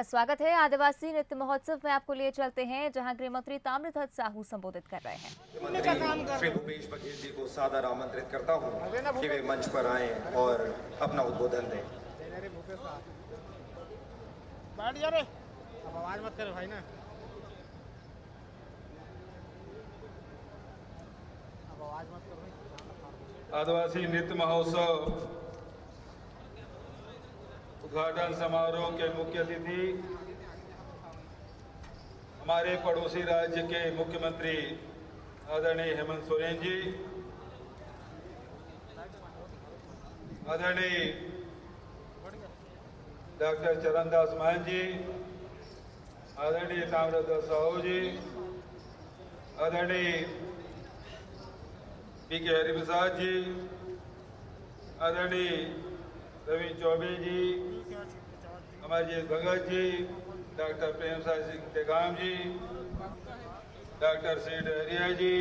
स्वागत है। आदिवासी नृत्य महोत्सव में आपको लिए चलते हैं जहां गृह मंत्री ताम्रध्वज साहू संबोधित कर रहे हैं। मंत्री श्री भूपेश बघेल जी को सादर आमंत्रित करता हूं कि वे मंच पर आएं और अपना उद्बोधन दें। बैठ जा रे, अब आवाज मत करे भाई ना, अब आवाज मत करो। आदिवासी नृत्य महोत्सव उद्घाटन समारोह के मुख्य अतिथि हमारे पड़ोसी राज्य के मुख्यमंत्री आदरणीय हेमंत सोरेन जी, आदरणीय डॉक्टर चरणदास मान जी, आदरणीय ताम्रध्वज साहू जी, आदरणीय पी.के. हरिप्रसाद जी, आदरणीय रवि चौबे जी, अमरजीत भगत जी, डॉक्टर प्रेमसाद सिंह टेकाम जी, डॉक्टर सी डहरिया जी,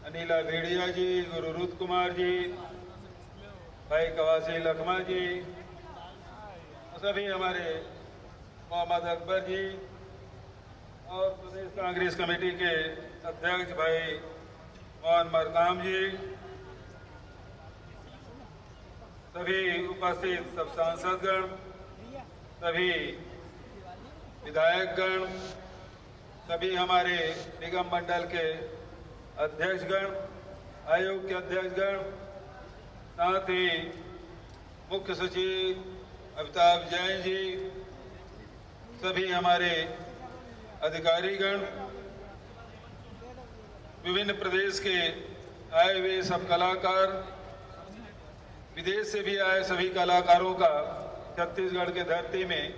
अनिला भेड़िया जी, गुरु रुत कुमार जी, भाई कवासी लखमा जी, सभी हमारे मोहम्मद अकबर जी और प्रदेश कांग्रेस कमेटी के अध्यक्ष भाई मोहन मरकाम जी, सभी उपस्थित सब सांसदगण, सभी विधायकगण, सभी हमारे निगम मंडल के अध्यक्षगण, आयोग के अध्यक्षगण, साथ ही मुख्य सचिव अमिताभ जैन जी, सभी हमारे अधिकारीगण, विभिन्न प्रदेश के आए हुए सब कलाकार, विदेश से भी आए सभी कलाकारों का छत्तीसगढ़ के धरती में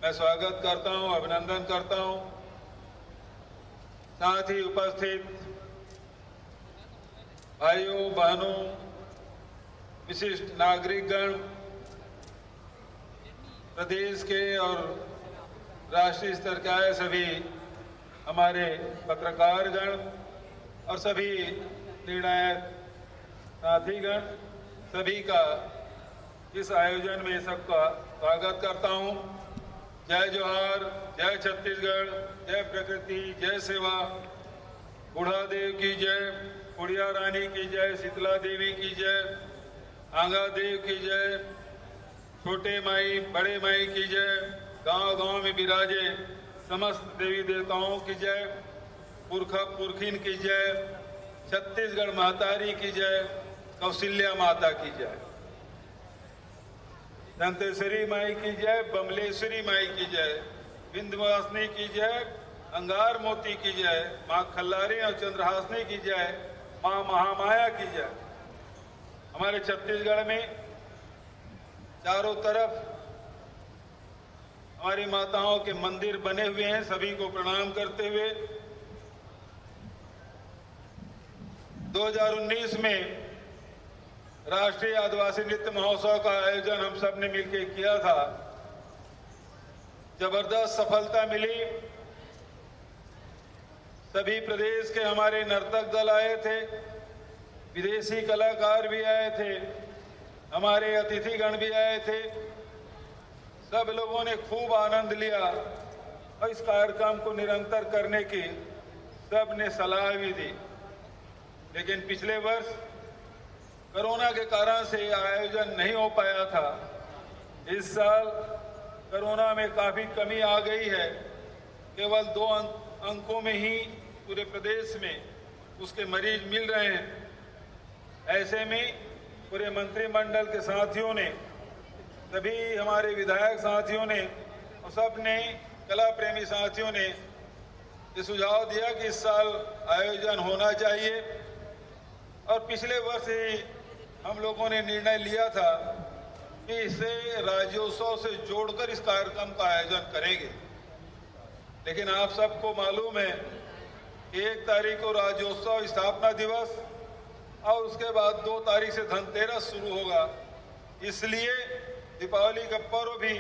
मैं स्वागत करता हूं, अभिनंदन करता हूं। साथ ही उपस्थित भाइयों बहनों, विशिष्ट नागरिकगण, प्रदेश के और राष्ट्रीय स्तर के आए सभी हमारे पत्रकारगण और सभी निर्णायक साथीगण, सभी का इस आयोजन में सबका स्वागत करता हूं। जय जोहार, जय छत्तीसगढ़, जय प्रकृति, जय सेवा, बूढ़ा देव की जय, बुढ़िया रानी की जय, शीतला देवी की जय, आंगा देव की जय, छोटे माई बड़े माई की जय, गांव-गांव में विराजे समस्त देवी देवताओं की जय, पुरखा पुरखिन की जय, छत्तीसगढ़ महतारी की जय, कौशल्या माता की जय, दंतेश्वरी माई की जय, बमलेश्वरी माई की जय, विंध्यवासिनी की जय, अंगार मोती की जय, माँ खल्लारी और चंद्रहासिनी की जय, माँ महामाया की जय। हमारे छत्तीसगढ़ में चारों तरफ हमारी माताओं के मंदिर बने हुए हैं। सभी को प्रणाम करते हुए 2019 में राष्ट्रीय आदिवासी नृत्य महोत्सव का आयोजन हम सब ने मिलकर किया था। जबरदस्त सफलता मिली। सभी प्रदेश के हमारे नर्तक दल आए थे, विदेशी कलाकार भी आए थे, हमारे अतिथिगण भी आए थे। सब लोगों ने खूब आनंद लिया और इस कार्यक्रम को निरंतर करने की सब ने सलाह भी दी। लेकिन पिछले वर्ष कोरोना के कारण से आयोजन नहीं हो पाया था। इस साल कोरोना में काफी कमी आ गई है। केवल 2 अंकों में ही पूरे प्रदेश में उसके मरीज मिल रहे हैं। ऐसे में पूरे मंत्रिमंडल के साथियों ने, सभी हमारे विधायक साथियों ने और सब ने कला प्रेमी साथियों ने ये सुझाव दिया कि इस साल आयोजन होना चाहिए। और पिछले वर्ष ही हम लोगों ने निर्णय लिया था कि इसे राज्योत्सव से जोड़कर इस कार्यक्रम का आयोजन करेंगे। लेकिन आप सबको मालूम है कि 1 तारीख को राज्योत्सव स्थापना दिवस और उसके बाद 2 तारीख से धनतेरस शुरू होगा। इसलिए दीपावली का पर्व भी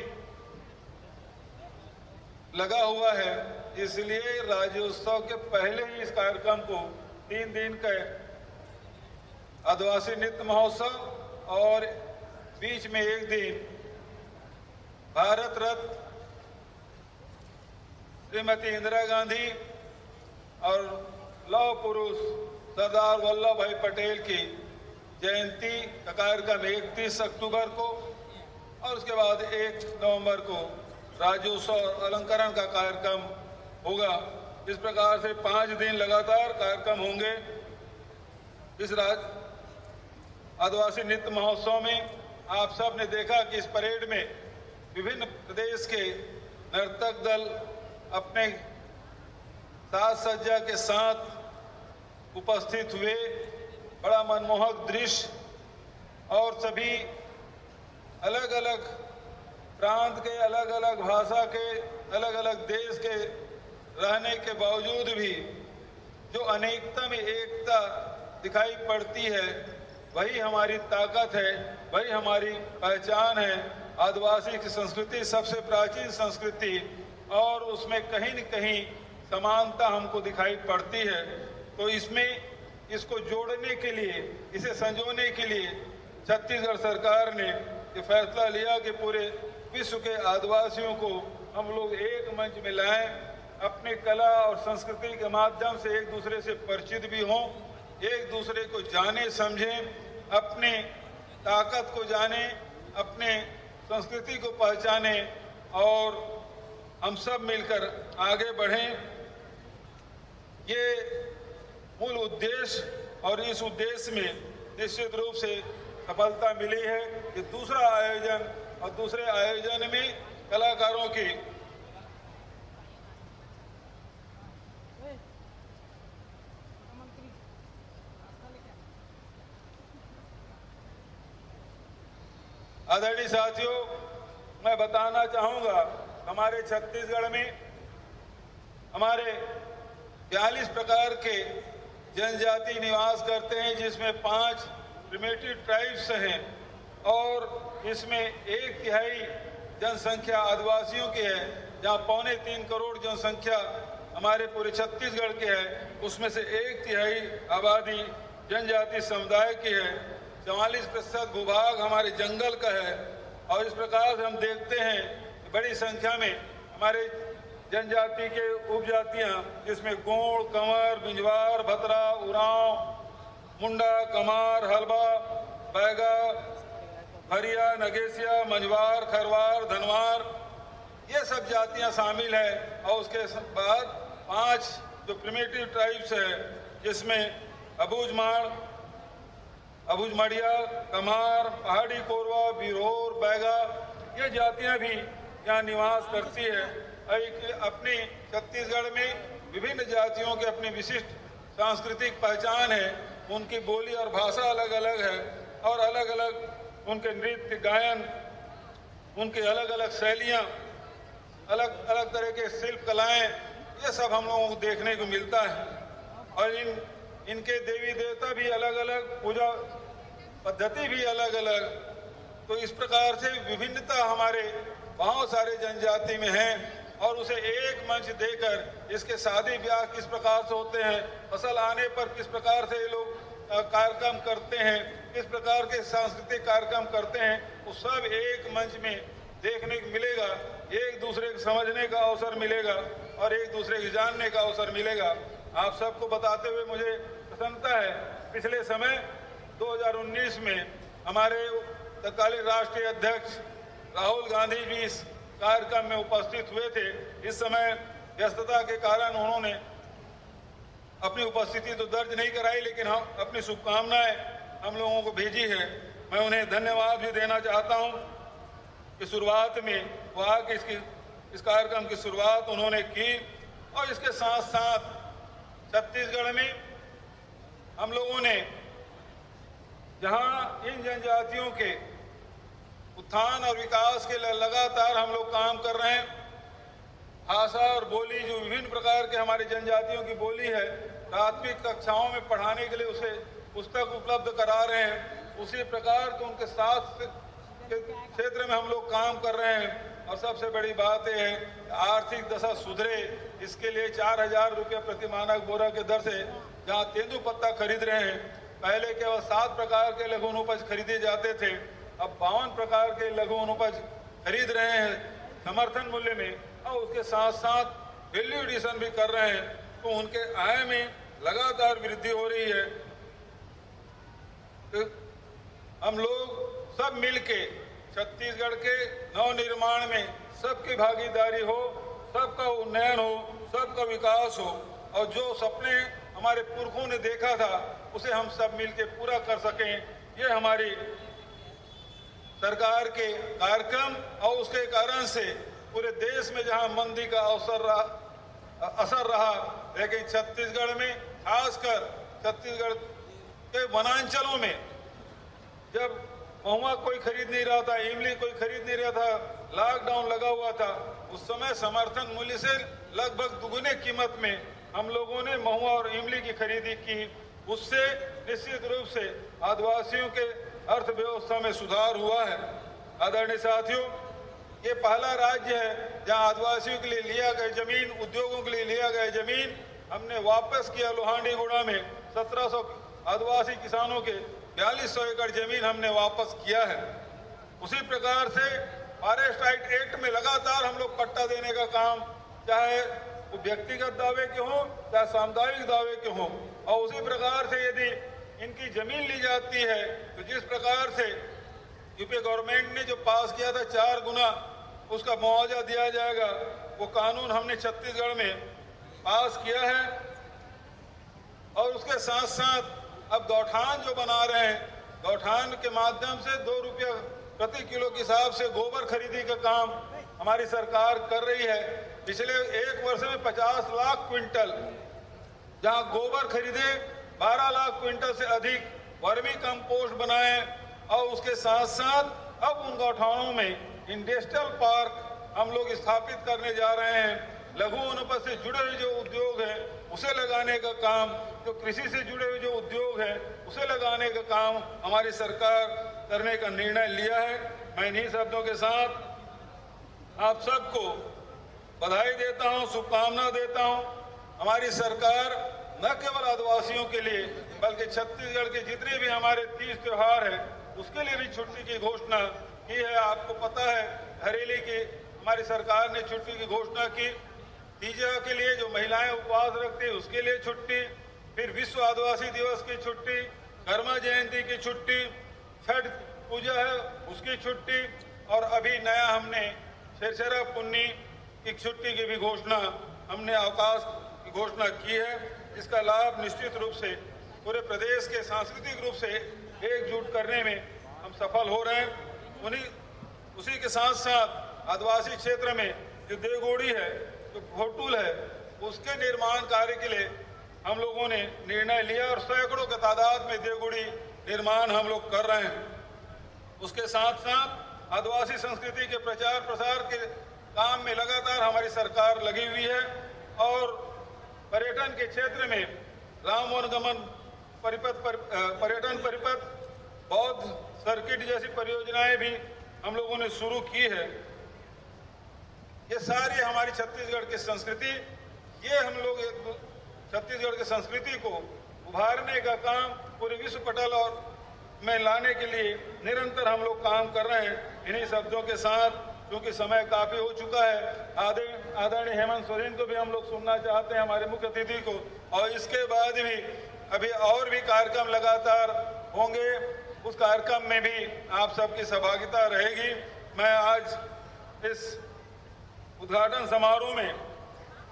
लगा हुआ है। इसलिए राज्योत्सव के पहले ही इस कार्यक्रम को 3 दिन का आदिवासी नृत्य महोत्सव और बीच में एक दिन भारत रत्न श्रीमती इंदिरा गांधी और लौह पुरुष सरदार वल्लभ भाई पटेल की जयंती का कार्यक्रम 31 अक्टूबर को और उसके बाद 1 नवंबर को राज्योत्सव अलंकरण का कार्यक्रम होगा। इस प्रकार से 5 दिन लगातार कार्यक्रम होंगे। इस आदिवासी नृत्य महोत्सव में आप सब ने देखा कि इस परेड में विभिन्न प्रदेश के नर्तक दल अपने साज सज्जा के साथ उपस्थित हुए। बड़ा मनमोहक दृश्य और सभी अलग अलग प्रांत के, अलग अलग भाषा के, अलग अलग देश के रहने के बावजूद भी जो अनेकता में एकता दिखाई पड़ती है, वही हमारी ताकत है, वही हमारी पहचान है। आदिवासी की संस्कृति सबसे प्राचीन संस्कृति और उसमें कहीं न कहीं समानता हमको दिखाई पड़ती है। तो इसमें इसको जोड़ने के लिए, इसे संजोने के लिए छत्तीसगढ़ सरकार ने ये फैसला लिया कि पूरे विश्व के आदिवासियों को हम लोग एक मंच में लाएं, अपनी कला और संस्कृति के माध्यम से एक दूसरे से परिचित भी हों, एक दूसरे को जाने समझें, अपने ताकत को जाने, अपने संस्कृति को पहचाने और हम सब मिलकर आगे बढ़ें। ये मूल उद्देश्य और इस उद्देश्य में निश्चित रूप से सफलता मिली है कि दूसरा आयोजन और दूसरे आयोजन में कलाकारों की आदरणीय साथियों, मैं बताना चाहूंगा हमारे छत्तीसगढ़ में हमारे 42 प्रकार के जनजाति निवास करते हैं, जिसमें 5 प्रिमिटिव ट्राइब्स हैं और इसमें 1/3 जनसंख्या आदिवासियों की है। जहां 2.25 करोड़ जनसंख्या हमारे पूरे छत्तीसगढ़ के है, उसमें से 1/3 आबादी जनजाति समुदाय की है। 44% भूभाग हमारे जंगल का है और इस प्रकार से हम देखते हैं कि बड़ी संख्या में हमारे जनजाति के उपजातियां, जिसमें गोंड, कंवर, बिंजवार, भतरा, उरांव, मुंडा, कमार, हलबा, बैगा, हरिया, नगेसिया, मंझवार, खरवार, धनवार, ये सब जातियां शामिल हैं। और उसके बाद 5 जो प्रिमिटिव ट्राइब्स है, जिसमें अबूझमाड़, अबूझमाड़िया, कमार, पहाड़ी कोरवा, बिरोर, बैगा, ये जातियां भी यहाँ निवास करती है। अपनी छत्तीसगढ़ में विभिन्न जातियों के अपनी विशिष्ट सांस्कृतिक पहचान है, उनकी बोली और भाषा अलग अलग है और अलग अलग उनके नृत्य, गायन, उनकी अलग अलग शैलियाँ, अलग अलग तरह के शिल्प कलाएं, ये सब हम लोगों को देखने को मिलता है। और इनके देवी देवता भी अलग अलग, पूजा पद्धति भी अलग अलग। तो इस प्रकार से विभिन्नता हमारे बहुत सारे जनजाति में है और उसे एक मंच देकर इसके शादी ब्याह किस प्रकार से होते हैं, फसल आने पर किस प्रकार से ये लोग कार्यक्रम करते हैं, किस प्रकार के सांस्कृतिक कार्यक्रम करते हैं, वो सब एक मंच में देखने को मिलेगा। एक दूसरे को समझने का अवसर मिलेगा और एक दूसरे को जानने का अवसर मिलेगा। आप सबको बताते हुए मुझे प्रसन्नता है, पिछले समय 2019 में हमारे तत्कालीन राष्ट्रीय अध्यक्ष राहुल गांधी भी इस कार्यक्रम में उपस्थित हुए थे। इस समय व्यस्तता के कारण उन्होंने अपनी उपस्थिति तो दर्ज नहीं कराई, लेकिन हम अपनी शुभकामनाएं हम लोगों को भेजी है। मैं उन्हें धन्यवाद भी देना चाहता हूं कि शुरुआत में वो आके इस कार्यक्रम की शुरुआत उन्होंने की और इसके साथ साथ छत्तीसगढ़ में हम लोगों ने जहां इन जनजातियों के उत्थान और विकास के लिए लगातार हम लोग काम कर रहे हैं। भाषा और बोली, जो विभिन्न प्रकार के हमारी जनजातियों की बोली है, प्राथमिक कक्षाओं में पढ़ाने के लिए उसे पुस्तक उपलब्ध करा रहे हैं। उसी प्रकार के उनके साथ के क्षेत्र में हम लोग काम कर रहे हैं। और सबसे बड़ी बात यह है, आर्थिक दशा सुधरे, इसके लिए 4000 रुपये प्रति मानक बोरा के दर से जहाँ तेंदू पत्ता खरीद रहे हैं। पहले केवल 7 प्रकार के लघु अनुपज खरीदे जाते थे, अब 52 प्रकार के लघु अनुपज खरीद रहे हैं समर्थन मूल्य में। और उसके साथ साथ वैल्यू एडिशन भी कर रहे हैं, तो उनके आय में लगातार वृद्धि हो रही है। तो हम लोग सब मिलके छत्तीसगढ़ के नवनिर्माण में सबकी भागीदारी हो, सबका उन्नयन हो, सबका विकास हो, और जो सपने हमारे पुरखों ने देखा था उसे हम सब मिलके पूरा कर सकें। ये हमारी सरकार के कार्यक्रम और उसके कारण से पूरे देश में जहां मंदी का असर रहा, लेकिन छत्तीसगढ़ में, खासकर छत्तीसगढ़ के वनांचलों में, जब महुआ कोई खरीद नहीं रहा था, इमली कोई खरीद नहीं रहा था, लॉकडाउन लगा हुआ था, उस समय समर्थन मूल्य से लगभग दुगुने कीमत में हम लोगों ने महुआ और इमली की खरीदी की। उससे निश्चित रूप से आदिवासियों के अर्थव्यवस्था में सुधार हुआ है। आदरणीय साथियों, ये पहला राज्य है जहां आदिवासियों के लिए लिया गया जमीन, उद्योगों के लिए लिया गया जमीन हमने वापस किया। लोहांडीगुड़ा में 1700 आदिवासी किसानों के 4200 एकड़ जमीन हमने वापस किया है। उसी प्रकार से फॉरेस्ट राइट एक्ट में लगातार हम लोग पट्टा देने का काम, चाहे वो व्यक्तिगत दावे के हों चाहे सामुदायिक दावे के हों, और उसी प्रकार से यदि इनकी जमीन ली जाती है तो जिस प्रकार से यूपी गवर्नमेंट ने जो पास किया था 4 गुना उसका मुआवजा दिया जाएगा, वो कानून हमने छत्तीसगढ़ में पास किया है। और उसके साथ साथ अब गौठान जो बना रहे हैं, गौठान के माध्यम से 2 रुपया प्रति किलो के हिसाब से गोबर खरीदी का काम हमारी सरकार कर रही है। पिछले 1 वर्ष में 50 लाख क्विंटल जहां गोबर खरीदे, 12 लाख क्विंटल से अधिक वर्मी कंपोस्ट बनाए, और उसके साथ साथ अब उन गौठानों में इंडस्ट्रियल पार्क हम लोग स्थापित करने जा रहे हैं। लघु वनोपज से जुड़े हुए जो उद्योग हैं उसे लगाने का काम, जो कृषि से जुड़े हुए जो उद्योग हैं उसे लगाने का काम हमारी सरकार करने का निर्णय लिया है। मैं इन्हीं शब्दों के साथ आप सबको बधाई देता हूं, शुभकामना देता हूं। हमारी सरकार न केवल आदिवासियों के लिए बल्कि छत्तीसगढ़ के जितने भी हमारे तीज त्योहार हैं उसके लिए भी छुट्टी की घोषणा की है। आपको पता है हरेली की हमारी सरकार ने छुट्टी की घोषणा की। तीजा के लिए जो महिलाएं उपवास रखती है उसके लिए छुट्टी, फिर विश्व आदिवासी दिवस की छुट्टी, कर्मा जयंती की छुट्टी, छठ पूजा है उसकी छुट्टी, और अभी नया हमने छेरछेरा पुन्नी की छुट्टी की भी घोषणा, हमने अवकाश की घोषणा की है। इसका लाभ निश्चित रूप से पूरे प्रदेश के सांस्कृतिक रूप से एकजुट करने में हम सफल हो रहे हैं। उसी के साथ साथ आदिवासी क्षेत्र में जो देवगोड़ी है, जो घोटुल है, उसके निर्माण कार्य के लिए हम लोगों ने निर्णय लिया और सैकड़ों की तादाद में देवगुड़ी निर्माण हम लोग कर रहे हैं। उसके साथ साथ आदिवासी संस्कृति के प्रचार प्रसार के काम में लगातार हमारी सरकार लगी हुई है, और पर्यटन के क्षेत्र में राम वनगमन पर्यटन परिपथ, बौद्ध सर्किट जैसी परियोजनाएं भी हम लोगों ने शुरू की है। ये सारी हमारी छत्तीसगढ़ की संस्कृति, ये हम लोग छत्तीसगढ़ की संस्कृति को उभारने का काम पूरे विश्व पटल और में लाने के लिए निरंतर हम लोग काम कर रहे हैं। इन्हीं शब्दों के साथ, क्योंकि समय काफी हो चुका है, आदरणीय हेमंत सोरेन को भी हम लोग सुनना चाहते हैं, हमारे मुख्य अतिथि को, और इसके बाद भी अभी और भी कार्यक्रम लगातार होंगे। उस कार्यक्रम में भी आप सबकी सहभागिता रहेगी। मैं आज इस उद्घाटन समारोह में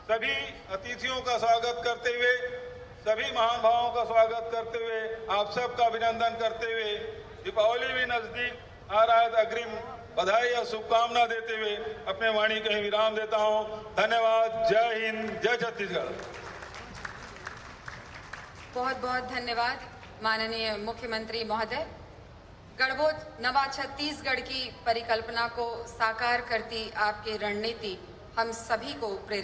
सभी अतिथियों का स्वागत करते हुए, सभी महानुभावों का स्वागत करते हुए, आप सबका अभिनंदन करते हुए, दीपावली भी नजदीक आ रहा है, अग्रिम बधाई और शुभकामना देते हुए अपने वाणी कहीं विराम देता हूं। धन्यवाद। जय हिंद, जय छत्तीसगढ़। बहुत बहुत धन्यवाद माननीय मुख्यमंत्री महोदय। गढ़बोध नवा छत्तीसगढ़ की परिकल्पना को साकार करती आपकी रणनीति हम सभी को प्रेरित